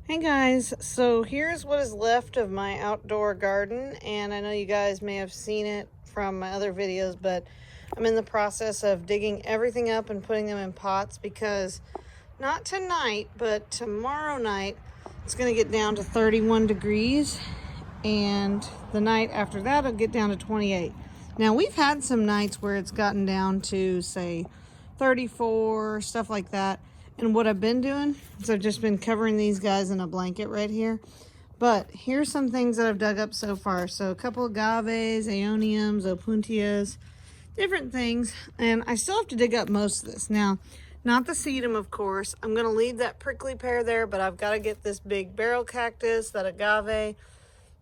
Hey guys, so here's what is left of my outdoor garden, and I know you guys may have seen it from my other videos, but I'm in the process of digging everything up and putting them in pots because not tonight, but tomorrow night it's going to get down to 31 degrees, and the night after that it'll get down to 28. Now we've had some nights where it's gotten down to say 34, stuff like that. And what I've been doing is I've just been covering these guys in a blanket right here. But here's some things that I've dug up so far. So a couple of agaves, aeoniums, opuntias, different things. And I still have to dig up most of this. Now, not the sedum, of course. I'm going to leave that prickly pear there, but I've got to get this big barrel cactus, that agave,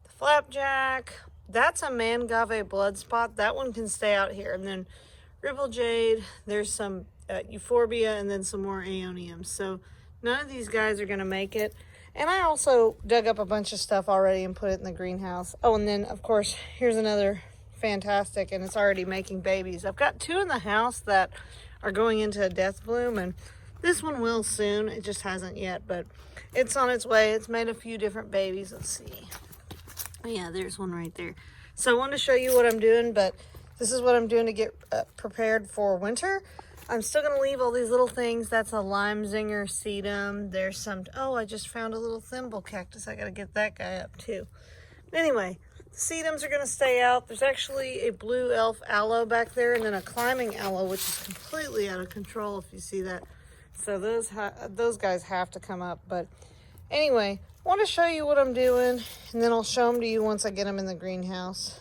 the flapjack. That's a mangave blood spot. That one can stay out here. And then ripple jade, there's some euphorbia, and then some more aeoniums. So none of these guys are going to make it. And I also dug up a bunch of stuff already and put it in the greenhouse. Oh, and then of course here's another fantastic, and it's already making babies. I've got two in the house that are going into a death bloom, and this one will soon. It just hasn't yet, but it's on its way. It's made a few different babies. Let's see. Oh, yeah, there's one right there. So I wanted to show you what I'm doing, but this is what I'm doing to get prepared for winter. I'm still going to leave all these little things. That's a lime zinger sedum. There's some, oh, I just found a little thimble cactus. I got to get that guy up too. But anyway, the sedums are going to stay out. There's actually a blue elf aloe back there, and then a climbing aloe, which is completely out of control if you see that. So those guys have to come up. But anyway, I want to show you what I'm doing, and then I'll show them to you once I get them in the greenhouse.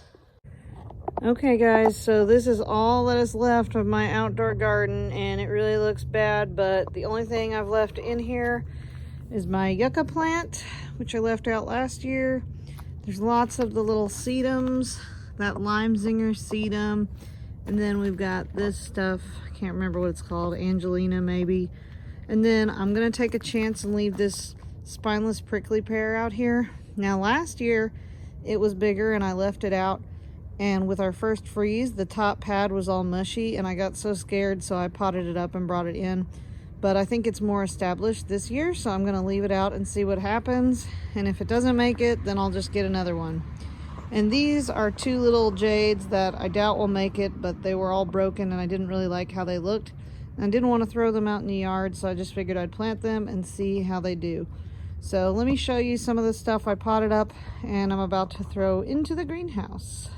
Okay guys, so this is all that is left of my outdoor garden, and it really looks bad, but the only thing I've left in here is my yucca plant, which I left out last year. There's lots of the little sedums, that lime zinger sedum, and then we've got this stuff, I can't remember what it's called, Angelina maybe. And then I'm gonna take a chance and leave this spineless prickly pear out here. Now last year it was bigger and I left it out. And with our first freeze, the top pad was all mushy, and I got so scared, so I potted it up and brought it in. But I think it's more established this year, so I'm going to leave it out and see what happens. And if it doesn't make it, then I'll just get another one. And these are two little jades that I doubt will make it, but they were all broken, and I didn't really like how they looked. And I didn't want to throw them out in the yard, so I just figured I'd plant them and see how they do. So let me show you some of the stuff I potted up, and I'm about to throw into the greenhouse.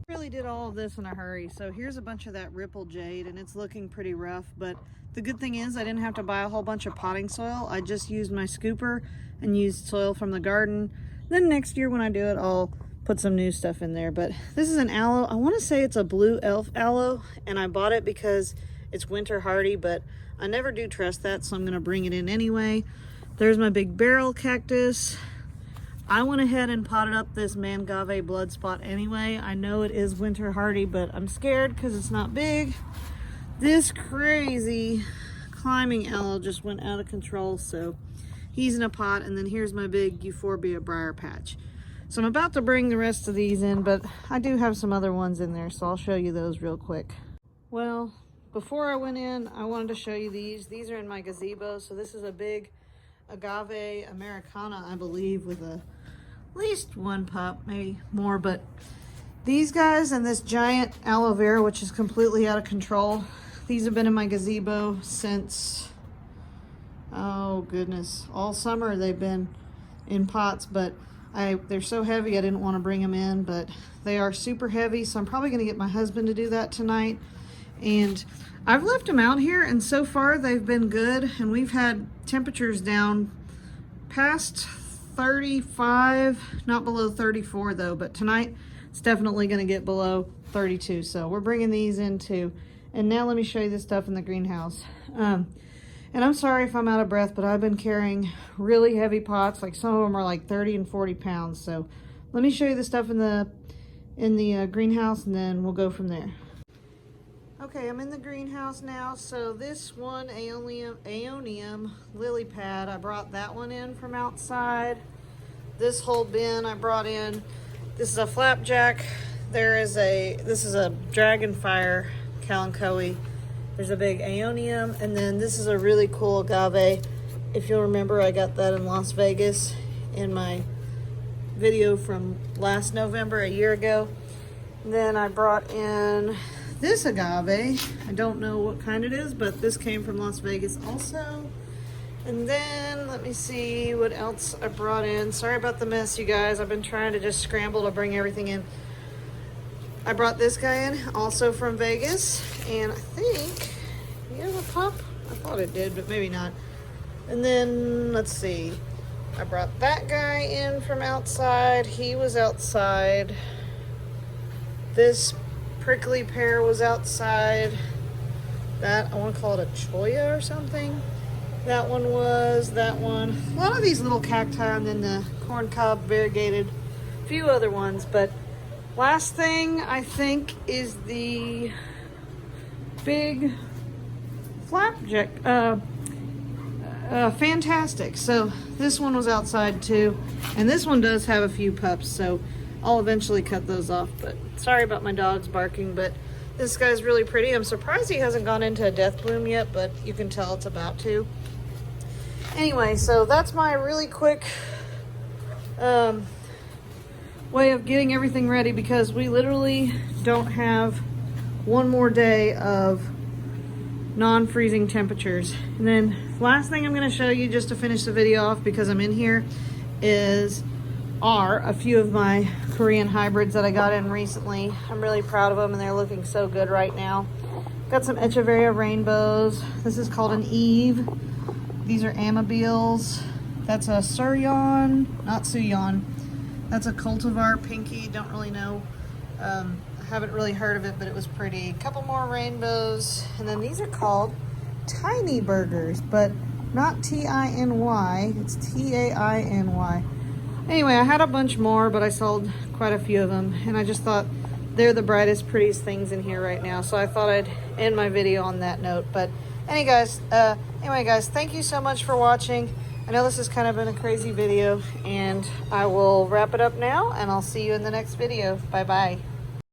Really did all of this in a hurry, so here's a bunch of that ripple jade, and it's looking pretty rough, but the good thing is I didn't have to buy a whole bunch of potting soil. I just used my scooper and used soil from the garden. Then next year when I do it, I'll put some new stuff in there. But this is an aloe. I want to say it's a blue elf aloe, and I bought it because it's winter hardy, but I never do trust that, so I'm going to bring it in anyway. There's my big barrel cactus. I went ahead and potted up this mangave blood spot anyway. I know it is winter hardy, but I'm scared because it's not big. This crazy climbing aloe just went out of control, so he's in a pot. And then here's my big euphorbia briar patch. So I'm about to bring the rest of these in, but I do have some other ones in there, so I'll show you those real quick. Well, before I went in, I wanted to show you these. These are in my gazebo. So this is a big agave americana, I believe, with at least one pup, maybe more. But these guys and this giant aloe vera, which is completely out of control, these have been in my gazebo since, oh goodness, all summer they've been in pots. But they're so heavy I didn't want to bring them in, but they are super heavy, so I'm probably going to get my husband to do that tonight. And I've left them out here, and so far they've been good, and we've had temperatures down past 35, not below 34 though, but tonight it's definitely going to get below 32, so we're bringing these in too. And now let me show you the stuff in the greenhouse. And I'm sorry if I'm out of breath, but I've been carrying really heavy pots, like some of them are like 30 and 40 pounds. So let me show you the stuff in the greenhouse, and then we'll go from there. Okay, I'm in the greenhouse now. So this one, aeonium lily pad, I brought that one in from outside. This whole bin I brought in. This is a flapjack. This is a dragonfire kalanchoe. There's a big aeonium, and then this is a really cool agave If you'll remember, I got that in Las Vegas in my video from last November, a year ago. And then I brought in this agave. I don't know what kind it is, but this came from Las Vegas also. And then let me see what else I brought in. Sorry about the mess, you guys. I've been trying to just scramble to bring everything in. I brought this guy in, also from Vegas, and I think he has a pup. I thought it did, but maybe not. And then let's see. I brought that guy in from outside. He was outside. This prickly pear was outside. That, I want to call it a cholla or something. That one was, that one. A lot of these little cacti, and then the corncob variegated. A few other ones, but last thing I think is the big flapjack. Fantastic. So this one was outside too, and this one does have a few pups, so I'll eventually cut those off. But sorry about my dogs barking, but this guy's really pretty. I'm surprised he hasn't gone into a death bloom yet, but you can tell it's about to. Anyway, so that's my really quick way of getting everything ready, because we literally don't have one more day of non-freezing temperatures. And then last thing I'm going to show you, just to finish the video off, because I'm in here, are a few of my Korean hybrids that I got in recently. I'm really proud of them, and they're looking so good right now. Got some Echeveria rainbows. This is called an Eve. These are Amabiles. That's a Suryon, not Suyon. That's a cultivar pinky. Don't really know. I haven't really heard of it, but it was pretty. A couple more rainbows. And then these are called Tiny Burgers, but not T-I-N-Y. It's T-A-I-N-Y. Anyway, I had a bunch more, but I sold quite a few of them. And I just thought they're the brightest, prettiest things in here right now. So I thought I'd end my video on that note. But anyway, guys, thank you so much for watching. I know this has kind of been a crazy video, and I will wrap it up now, and I'll see you in the next video. Bye-bye.